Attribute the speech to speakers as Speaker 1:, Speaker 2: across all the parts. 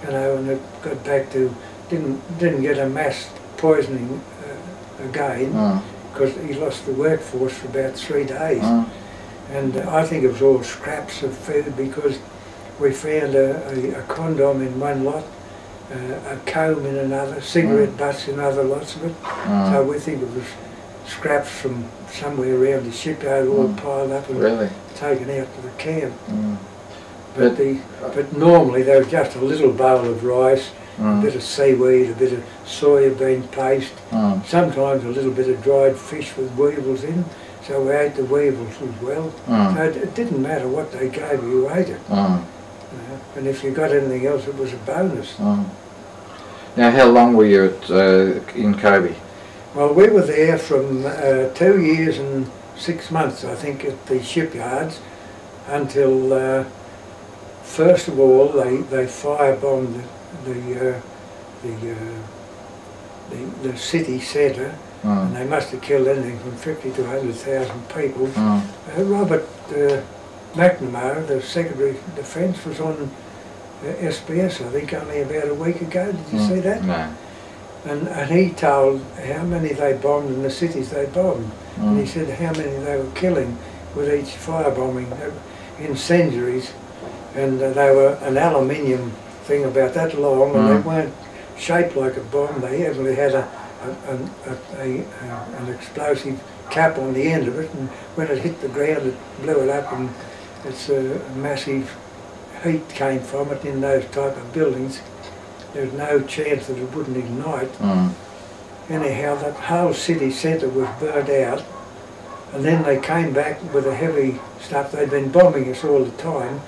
Speaker 1: you know, and it got back to, didn't get a mass poisoning again, because he lost the workforce for about 3 days. And I think it was all scraps of food, because we found a condom in one lot, a comb in another, cigarette butts in other lots of it. So we think it was scraps from somewhere around the shipyard, all piled up and taken out to the camp. But normally there was just a little bowl of rice, a bit of seaweed, a bit of soya bean paste, sometimes a little bit of dried fish with weevils in. So we ate the weevils as well. So it didn't matter what they gave you, you ate it. And if you got anything else, it was a bonus.
Speaker 2: Now, how long were you in Kobe?
Speaker 1: Well, we were there from 2 years and 6 months, I think, at the shipyards, until first of all they firebombed the city centre. And they must have killed anything from 50 to 100,000 people. Robert McNamara, the Secretary of Defence, was on SBS, I think, only about a week ago. Did you see that?
Speaker 2: No.
Speaker 1: And he told how many they bombed in the cities they bombed. And he said how many they were killing with each firebombing, incendiaries. And they were an aluminium thing about that long, and they weren't shaped like a bomb. They actually had an explosive cap on the end of it, and when it hit the ground it blew it up, and it's a massive heat came from it in those type of buildings. There's no chance that it wouldn't ignite. Anyhow, that whole city centre was burnt out, and then they came back with the heavy stuff. They'd been bombing us all the time.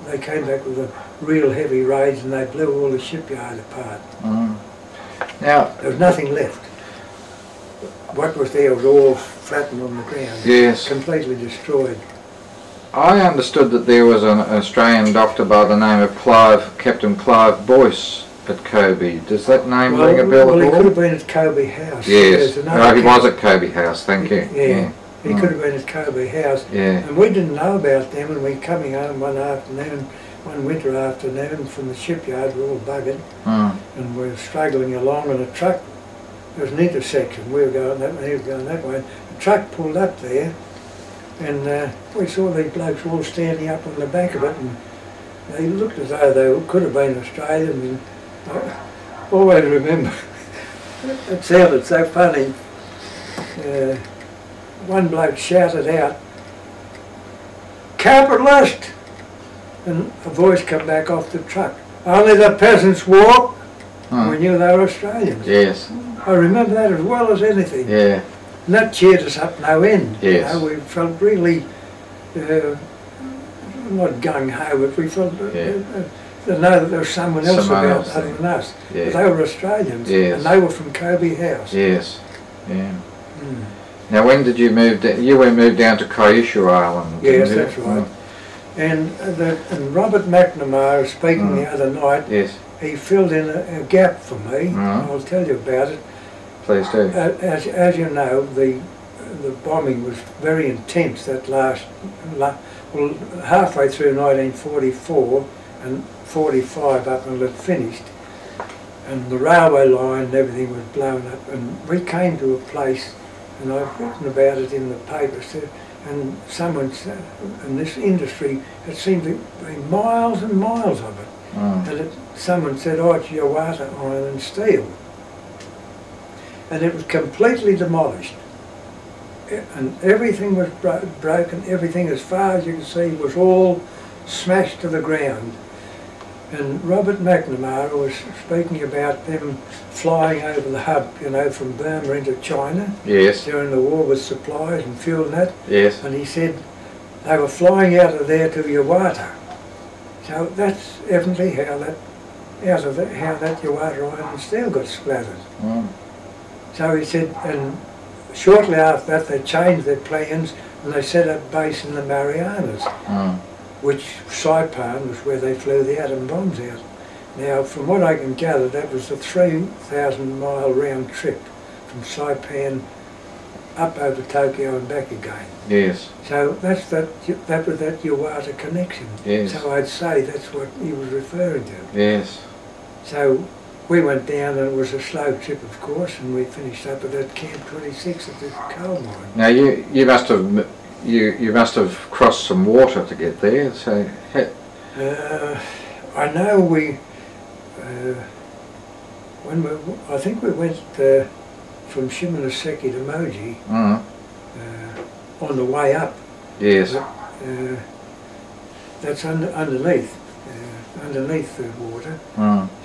Speaker 1: They came back with a real heavy raids, and they blew all the shipyard apart.
Speaker 2: Now,
Speaker 1: there was nothing left. What was there was all flattened on the ground.
Speaker 2: Yes.
Speaker 1: Completely destroyed.
Speaker 2: I understood that there was an Australian doctor by the name of Captain Clive Boyce at Kobe. Does that name ring a bell at all?
Speaker 1: Well, he could have been at Kobe House.
Speaker 2: Yes. He was at Kobe House, thank you.
Speaker 1: Yeah. He could have been at Kobe House. And we didn't know about them, and we were coming home one winter afternoon from the shipyard. We were all buggered, and we were struggling along in a truck. There was an intersection. We were going that way, he was going that way. The truck pulled up there, and we saw these blokes all standing up on the back of it, and they looked as though they could have been Australians. And I always remember, it sounded so funny. One bloke shouted out, "Capitalist!" And a voice come back off the truck, "Only the peasants walk." We knew they were Australians.
Speaker 2: Yes.
Speaker 1: I remember that as well as anything.
Speaker 2: Yeah.
Speaker 1: And that cheered us up no end.
Speaker 2: Yes.
Speaker 1: You know, we felt really, not gung-ho, but we felt to know that there was someone else about other than us.
Speaker 2: Yeah.
Speaker 1: But they were Australians, and they were from Kobe House.
Speaker 2: Yes. Yeah. Now, when did you move? You moved down to Kyushu Island.
Speaker 1: Yes, that's right. And Robert McNamara, speaking the other night, he filled in a gap for me. I'll tell you about it.
Speaker 2: Please do.
Speaker 1: As you know, the bombing was very intense. That well, halfway through 1944 and 45 up until it finished, and the railway line and everything was blown up. And we came to a place, and I've written about it in the papers, and someone said, in this industry, it seemed to be miles and miles of it. And someone said, "Oh, it's Yawata iron and steel." And it was completely demolished. And everything was broken, everything as far as you could see was all smashed to the ground. And Robert McNamara was speaking about them flying over the hub, you know, from Burma into China.
Speaker 2: Yes.
Speaker 1: During the war with supplies and fuel and that.
Speaker 2: Yes.
Speaker 1: And he said they were flying out of there to Yawata. So that's evidently how that Yawata iron and steel got splattered. So he said, and shortly after that they changed their plans and they set up base in the Marianas, which Saipan was where they flew the atom bombs out. Now, from what I can gather, that was a 3,000-mile round trip from Saipan up over Tokyo and back again.
Speaker 2: Yes.
Speaker 1: So that was that Iwata connection.
Speaker 2: Yes.
Speaker 1: So I'd say that's what he was referring to.
Speaker 2: Yes.
Speaker 1: So we went down, and it was a slow trip, of course, and we finished up at that Camp 26 at the coal mine.
Speaker 2: Now you must have you must have crossed some water to get there. So
Speaker 1: I know we I think we went from Shimonoseki to Moji on the way up.
Speaker 2: Yes.
Speaker 1: That's underneath the water.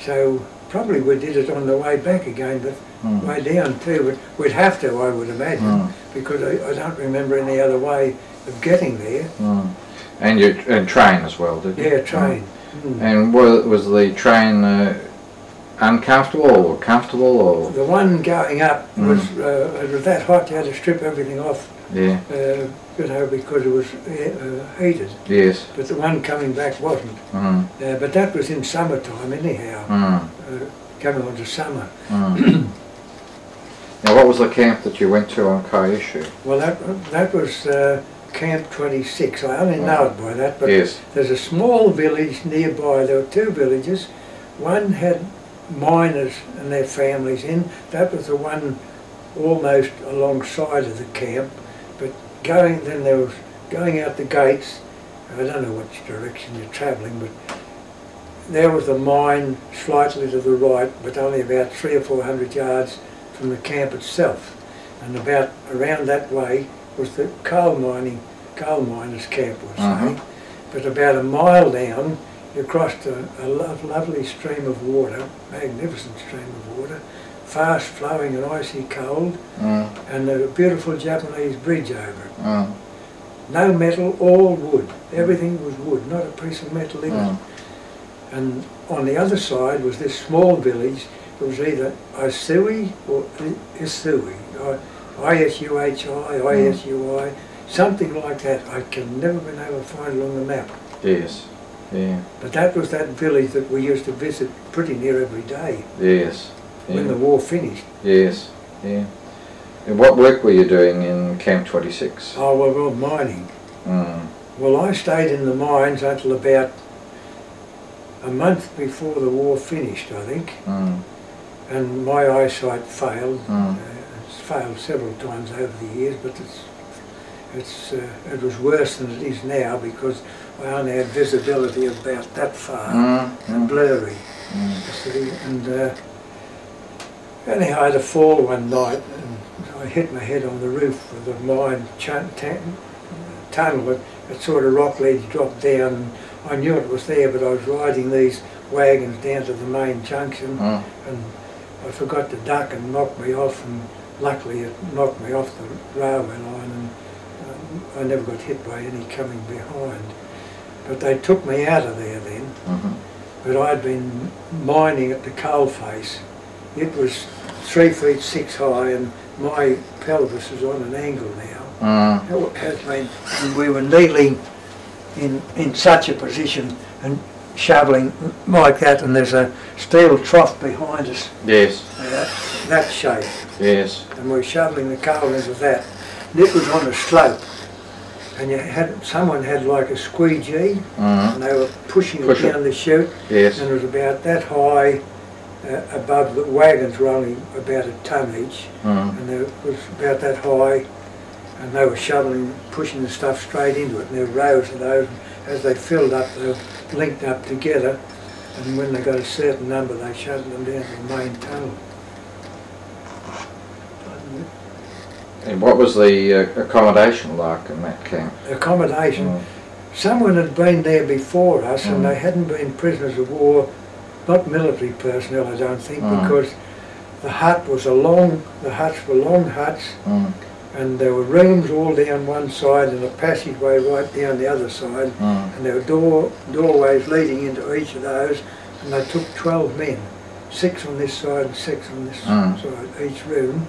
Speaker 1: So probably we did it on the way back again, but way down too. We'd have to, I would imagine, because I don't remember any other way of getting there.
Speaker 2: And train as well, did you?
Speaker 1: Yeah, train.
Speaker 2: And was the train uncomfortable or comfortable, or?
Speaker 1: The one going up was it was that hot you had to strip everything off.
Speaker 2: Yeah.
Speaker 1: You know, because it was heated.
Speaker 2: Yes.
Speaker 1: But the one coming back wasn't. But that was in summertime anyhow. Coming on to summer.
Speaker 2: Now, what was the camp that you went to on Kyushu?
Speaker 1: Well, that was Camp 26. I only know it by that. But
Speaker 2: yes.
Speaker 1: There's a small village nearby. There were two villages. One had miners and their families in. That was the one almost alongside of the camp. But then there was going out the gates. I don't know which direction you're travelling, but there was the mine slightly to the right, but only about 300 or 400 yards from the camp itself. And about around that way was the coal miners' camp, we'll say. But about a mile down, you crossed a lovely stream of water, magnificent stream of water, fast flowing and icy cold, and a beautiful Japanese bridge over it. No metal, all wood. Everything was wood, not a piece of metal in it. And on the other side was this small village. It was either Isui or Isui, I-S-U-H-I, I-S-U-I, something like that. I can never been able to find it on the map.
Speaker 2: Yes. Yeah.
Speaker 1: But that was that village that we used to visit pretty near every day.
Speaker 2: Yes. Yeah.
Speaker 1: When the war finished.
Speaker 2: Yes. Yeah. And what work were you doing in Camp 26?
Speaker 1: Oh, well, we were mining. Well, I stayed in the mines until about a month before the war finished, I think. And my eyesight failed. It's failed several times over the years, but it was worse than it is now because I only had visibility about that far and blurry. And anyhow, I had a fall one night and I hit my head on the roof of the mine tunnel. It sort of rock ledge dropped down, and I knew it was there, but I was riding these wagons down to the main junction and I forgot to duck and knocked me off, and luckily it knocked me off the railway line, and I never got hit by any coming behind. But they took me out of there then. But I'd been mining at the coal face. It was 3 feet 6 high, and my pelvis is on an angle now. It has been, and we were kneeling in such a position and shoveling like that, and there's a steel trough behind us.
Speaker 2: Yes.
Speaker 1: That shape.
Speaker 2: Yes.
Speaker 1: And we're shoveling the coal into that. And it was on a slope. And someone had like a squeegee, and they were pushing it down the chute.
Speaker 2: Yes.
Speaker 1: And it was about that high above. The wagons were only about a ton each, and it was about that high, and they were shoveling, pushing the stuff straight into it. And there were rows of those. As they filled up, they were linked up together, and when they got a certain number, they shoveled them down to the main tunnel.
Speaker 2: And what was the accommodation like in that camp?
Speaker 1: Accommodation? Someone had been there before us, and they hadn't been prisoners of war, not military personnel, I don't think, because the huts were long huts, and there were rooms all down one side and a passageway right down the other side, and there were doorways leading into each of those, and they took 12 men, 6 on this side and 6 on this side, each room.